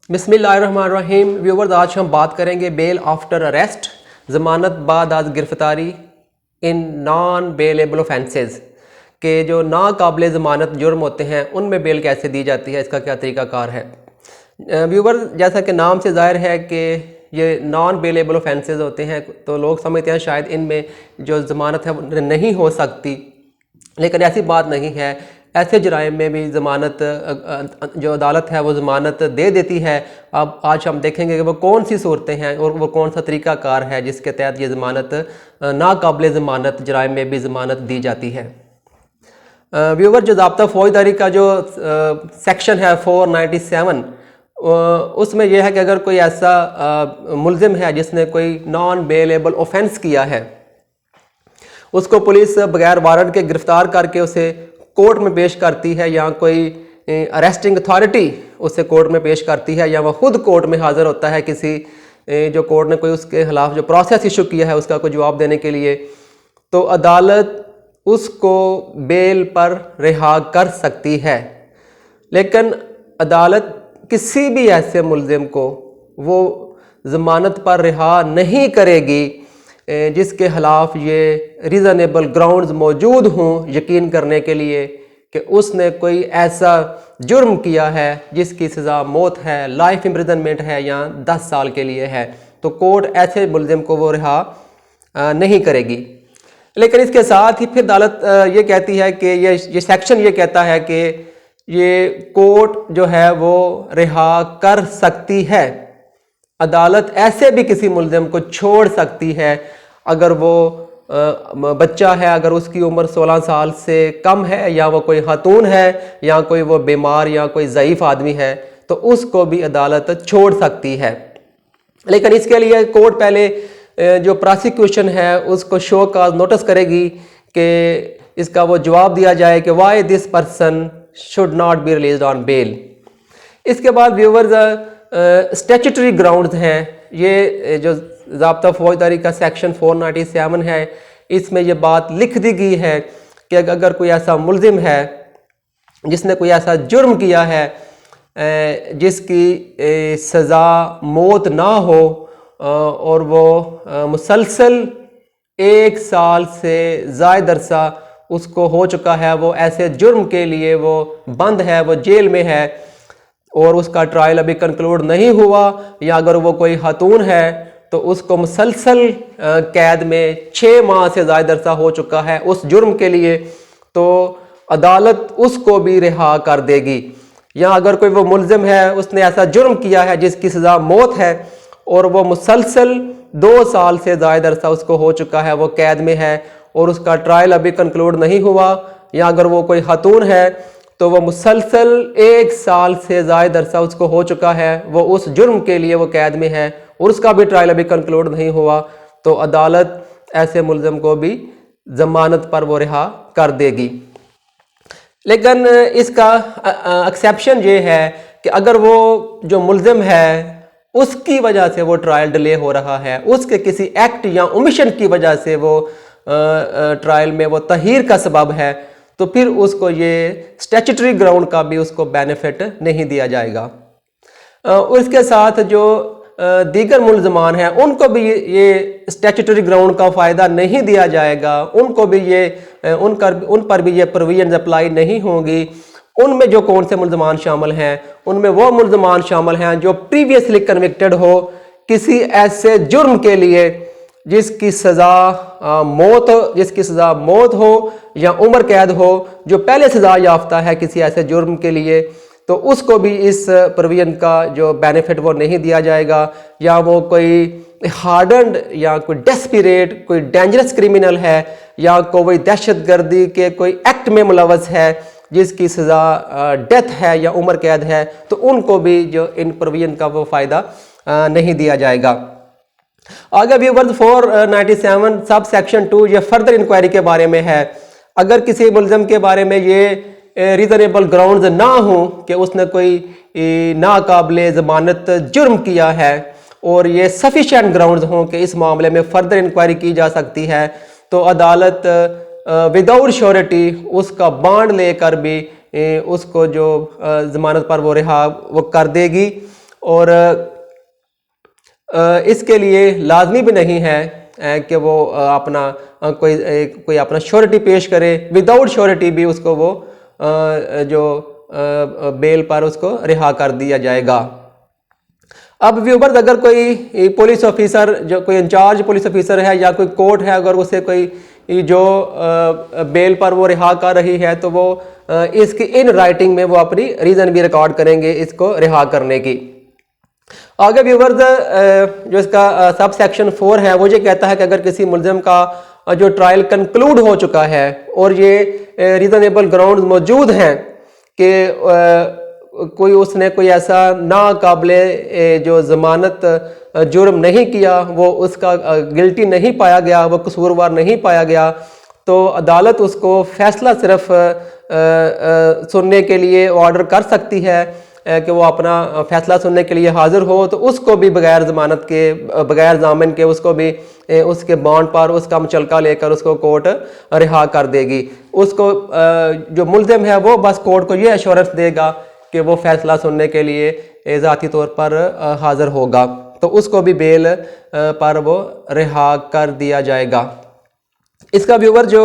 बिस्मिल्लाहिर्रहमानिर्रहीम। व्यूवर्स, आज हम बात करेंगे बेल आफ्टर अरेस्ट, ज़मानत बाद आज गिरफ्तारी इन नॉन बेलेबल ऑफेंसेस के जो नाकाबिल ज़मानत जुर्म होते हैं उनमें बेल कैसे दी जाती है, इसका क्या तरीक़ाकार है। व्यूवर्स, जैसा कि नाम से ज़ाहिर है कि ये नॉन बेलेबल ऑफेंसेस होते हैं तो लोग समझते हैं शायद इनमें जो ज़मानत है वो नहीं हो सकती, लेकिन ऐसी बात नहीं है। ऐसे जराइम में भी ज़मानत जो अदालत है वो ज़मानत दे देती है। अब आज हम देखेंगे कि वो कौन सी सूरतें हैं और वो कौन सा तरीक़ाकार है जिसके तहत ये ज़मानत नाकाबिल ज़मानत जराइम में भी ज़मानत दी जाती है। व्यूवर, जो ज़ाब्ता फ़ौजदारी का जो सेक्शन है 497, उसमें यह है कि अगर कोई ऐसा मुल्ज़िम है जिसने कोई नॉन बेलेबल ऑफेंस किया है, उसको पुलिस बगैर वारंट के गिरफ्तार करके उसे कोर्ट में पेश करती है या कोई अरेस्टिंग अथॉरिटी उसे कोर्ट में पेश करती है या वह खुद कोर्ट में हाज़िर होता है किसी जो कोर्ट ने कोई उसके खिलाफ जो प्रोसेस इशू किया है उसका कोई जवाब देने के लिए, तो अदालत उसको बेल पर रिहा कर सकती है। लेकिन अदालत किसी भी ऐसे मुल्ज़िम को वो ज़मानत पर रिहा नहीं करेगी जिसके ख़िलाफ़ ये रीज़नेबल ग्राउंड्स मौजूद हों यकीन करने के लिए कि उसने कोई ऐसा जुर्म किया है जिसकी सज़ा मौत है, लाइफ इम्प्रिजनमेंट है या 10 साल के लिए है, तो कोर्ट ऐसे मुल्ज़िम को वो रिहा नहीं करेगी। लेकिन इसके साथ ही फिर अदालत ये कहती है कि ये सेक्शन ये कहता है कि ये कोर्ट जो है वो रिहा कर सकती है। अदालत ऐसे भी किसी मुल्ज़िम को छोड़ सकती है अगर वो बच्चा है, अगर उसकी उम्र 16 साल से कम है या वो कोई खातून है या कोई वो बीमार या कोई ज़ईफ़ आदमी है, तो उसको भी अदालत छोड़ सकती है। लेकिन इसके लिए कोर्ट पहले जो प्रोसिक्यूशन है उसको शो काज नोटिस करेगी कि इसका वो जवाब दिया जाए कि why this person should not be released on bail. इसके बाद व्यूवर्स, स्टैट्यूटरी ग्राउंड्स हैं। ये जो ज़ाब्ता फ़ौजदारी का सेक्शन 497 है, इसमें ये बात लिख दी गई है कि अगर कोई ऐसा मुल्ज़िम है जिसने कोई ऐसा जुर्म किया है जिसकी सज़ा मौत ना हो और वो मुसलसल 1 साल से ज़ायद अरसा उसको हो चुका है, वो ऐसे जुर्म के लिए वो बंद है, वो जेल में है और उसका ट्रायल अभी कंक्लूड नहीं हुआ, या अगर वो कोई खातून है तो उसको मुसलसल कैद में 6 माह से ज़्यादा अरसा हो चुका है उस जुर्म के लिए, तो अदालत उसको भी रिहा कर देगी। या अगर कोई वो मुल्ज़िम है उसने ऐसा जुर्म किया है जिसकी सज़ा मौत है और वो मुसलसल 2 साल से ज़्यादा अरसा उसको हो चुका है, वो कैद में है और उसका ट्रायल अभी कंक्लूड नहीं हुआ, या अगर वो कोई खातून है तो वो मुसलसल 1 साल से ज़्यादा अरसा उसको हो चुका है, वो उस जुर्म के लिए वो कैद में है और उसका भी ट्रायल अभी कंक्लूड नहीं हुआ, तो अदालत ऐसे मुल्ज़िम को भी ज़मानत पर वो रिहा कर देगी। लेकिन इसका एक्सेप्शन ये है कि अगर वो जो मुल्ज़िम है उसकी वजह से वो ट्रायल डिले हो रहा है, उसके किसी एक्ट या ओमिशन की वजह से वो ट्रायल में वो तहीर का सबब है, तो फिर उसको ये स्टैट्यूटरी ग्राउंड का भी उसको बेनिफिट नहीं दिया जाएगा। और इसके साथ जो दीगर मुल्ज़मान हैं उनको भी ये स्टैट्यूटरी ग्राउंड का फ़ायदा नहीं दिया जाएगा, उनको भी ये उन पर भी ये प्रोविजन अप्लाई नहीं होंगी। उनमें जो कौन से मुल्ज़मान शामिल हैं, उनमें वो मुल्ज़मान शामिल हैं जो प्रीवियसली कन्विक्टेड हो किसी ऐसे जुर्म के लिए जिसकी सज़ा मौत हो या उम्र कैद हो, जो पहले सज़ा याफ्ता है किसी ऐसे जुर्म के लिए, तो उसको भी इस प्रोविजन का जो बेनिफिट वो नहीं दिया जाएगा। या वो कोई हार्डन्ड या कोई डेस्परेट कोई डेंजरस क्रिमिनल है या कोई दहशतगर्दी के कोई एक्ट में मुलव्वस है जिसकी सज़ा डेथ है या उम्र कैद है, तो उनको भी जो इन प्रोविजन का वो फ़ायदा नहीं दिया जाएगा। आगे व्यूवर्स, 497 सब सेक्शन 2 ये फर्दर इंक्वायरी के बारे में है। अगर किसी मुल्ज़िम के बारे में ये रीज़नेबल ग्राउंड्स ना हो कि उसने कोई नाकाबिले ज़मानत जुर्म किया है और ये सफिशिएंट ग्राउंड्स हों कि इस मामले में फर्दर इंक्वायरी की जा सकती है, तो अदालत विदाउट श्योरिटी उसका बांड लेकर भी उसको जो ज़मानत पर वो रिहा वो कर देगी और इसके लिए लाजमी भी नहीं है कि वो अपना कोई अपना श्योरिटी पेश करे। विदाउट श्योरिटी भी उसको वो जो बेल पर उसको रिहा कर दिया जाएगा। अब व्यूवर्स, अगर कोई पुलिस ऑफिसर, जो कोई इंचार्ज पुलिस ऑफिसर है या कोई कोर्ट है, अगर उसे कोई जो बेल पर वो रिहा कर रही है तो वो इसकी इन राइटिंग में वो अपनी रीज़न भी रिकॉर्ड करेंगे इसको रिहा करने की। आगे व्यूवर्स, जो इसका सब सेक्शन 4 है वो ये कहता है कि अगर किसी मुल्ज़िम का जो ट्रायल कंक्लूड हो चुका है और ये रीज़नेबल ग्राउंड मौजूद हैं कि कोई उसने कोई ऐसा नाकाबिले जो ज़मानत जुर्म नहीं किया, वो उसका गिल्टी नहीं पाया गया, वो कसूरवार नहीं पाया गया, तो अदालत उसको फैसला सिर्फ सुनने के लिए ऑर्डर कर सकती है कि वो अपना फैसला सुनने के लिए हाजिर हो, तो उसको भी बगैर ज़मानत के, बगैर जामिन के उसको भी उसके बॉन्ड पर उसका मुचलका लेकर उसको कोर्ट रिहा कर देगी। उसको जो मुल्ज़िम है वो बस कोर्ट को ये एश्योरेंस देगा कि वो फैसला सुनने के लिए ज़ाती तौर पर हाज़िर होगा, तो उसको भी बेल पर वो रिहा कर दिया जाएगा। इसका व्यूवर जो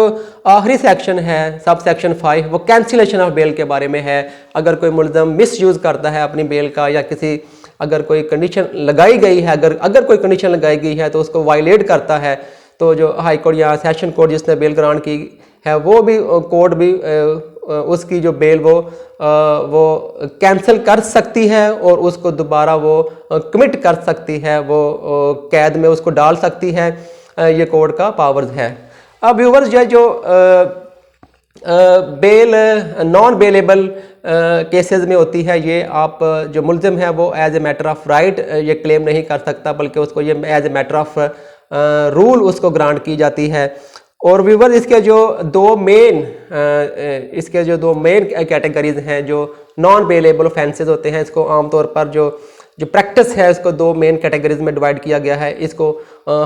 आखिरी सेक्शन है, सब सेक्शन 5, वो कैंसिलेशन ऑफ बेल के बारे में है। अगर कोई मुल्ज़िम मिस यूज़ करता है अपनी बेल का, या किसी अगर कोई कंडीशन लगाई गई है, अगर कोई कंडीशन लगाई गई है तो उसको वायलेट करता है, तो जो हाई कोर्ट या सेशन कोर्ट जिसने बेल ग्रांट की है वो भी कोर्ट भी उसकी जो बेल वो कैंसिल कर सकती है और उसको दोबारा वो कमिट कर सकती है, वो कैद में उसको डाल सकती है। ये कोर्ट का पावर्स है। अब व्यूवर्स, ये जो बेल नॉन बेलेबल केसेस में होती है, ये आप जो मुल्ज़िम है वो as a matter of right ये क्लेम नहीं कर सकता, बल्कि उसको ये as a matter of rule उसको ग्रांट की जाती है। और व्यूवर, इसके जो दो मेन कैटेगरीज हैं जो नॉन बेलेबल ऑफेंसेस होते हैं, इसको आमतौर पर जो प्रैक्टिस है इसको दो मेन कैटेगरीज में डिवाइड किया गया है। इसको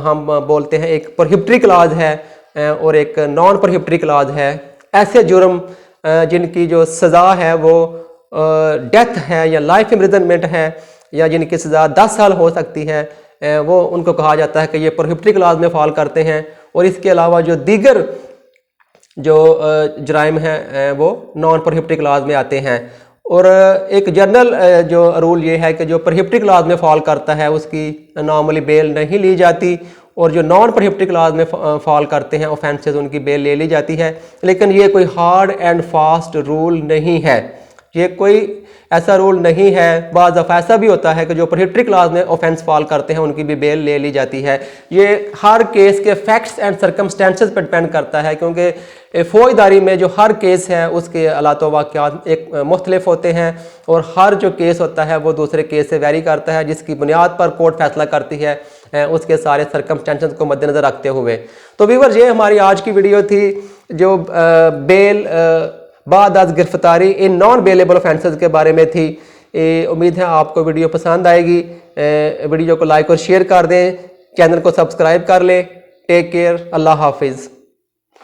हम बोलते हैं, एक प्रोहिबिटरी क्लॉज है और एक नॉन प्रोहिबिटरी क्लॉज है। ऐसे जुर्म जिनकी जो सज़ा है वो डेथ है या लाइफ इम्प्रिजनमेंट है, या जिनकी सज़ा 10 साल हो सकती है, वो उनको कहा जाता है कि ये प्रोहिबिटरी क्लॉज में फॉल करते हैं। और इसके अलावा जो दीगर जो जराइम हैं वो नॉन प्रोहिबिटरी क्लॉज में आते हैं। और एक जनरल जो रूल ये है कि जो प्रोहिबिटरी क्लॉज में फॉल करता है उसकी नॉर्मली बेल नहीं ली जाती, और जो नॉन प्रोहिबिटरी क्लॉज में फॉल करते हैं ऑफेंसेस उनकी बेल ले ली जाती है। लेकिन ये कोई हार्ड एंड फास्ट रूल नहीं है, ये कोई ऐसा रूल नहीं है। बाज़ दफ़ा ऐसा भी होता है कि जो प्रोहिबिटरी क्लॉज में ऑफेंस फॉल करते हैं उनकी भी बेल ले ली जाती है। ये हर केस के फैक्ट्स एंड सर्कमस्टेंसेस पर डिपेंड करता है, क्योंकि फौजदारी में जो हर केस है उसके हालात वाक़यात एक मुख्तलिफ होते हैं, और हर जो केस होता है वो दूसरे केस से वेरी करता है, जिसकी बुनियाद पर कोर्ट फैसला करती है उसके सारे सर्कमस्टेंसेस को मद्देनज़र रखते हुए। तो व्यूअर्स, ये हमारी आज की वीडियो थी जो बेल बाद अज़ गिरफ्तारी इन नॉन बेलेबल ऑफेंसेस के बारे में थी। उम्मीद है आपको वीडियो पसंद आएगी। वीडियो को लाइक और शेयर कर दें, चैनल को सब्सक्राइब कर लें। टेक केयर, अल्लाह हाफिज़।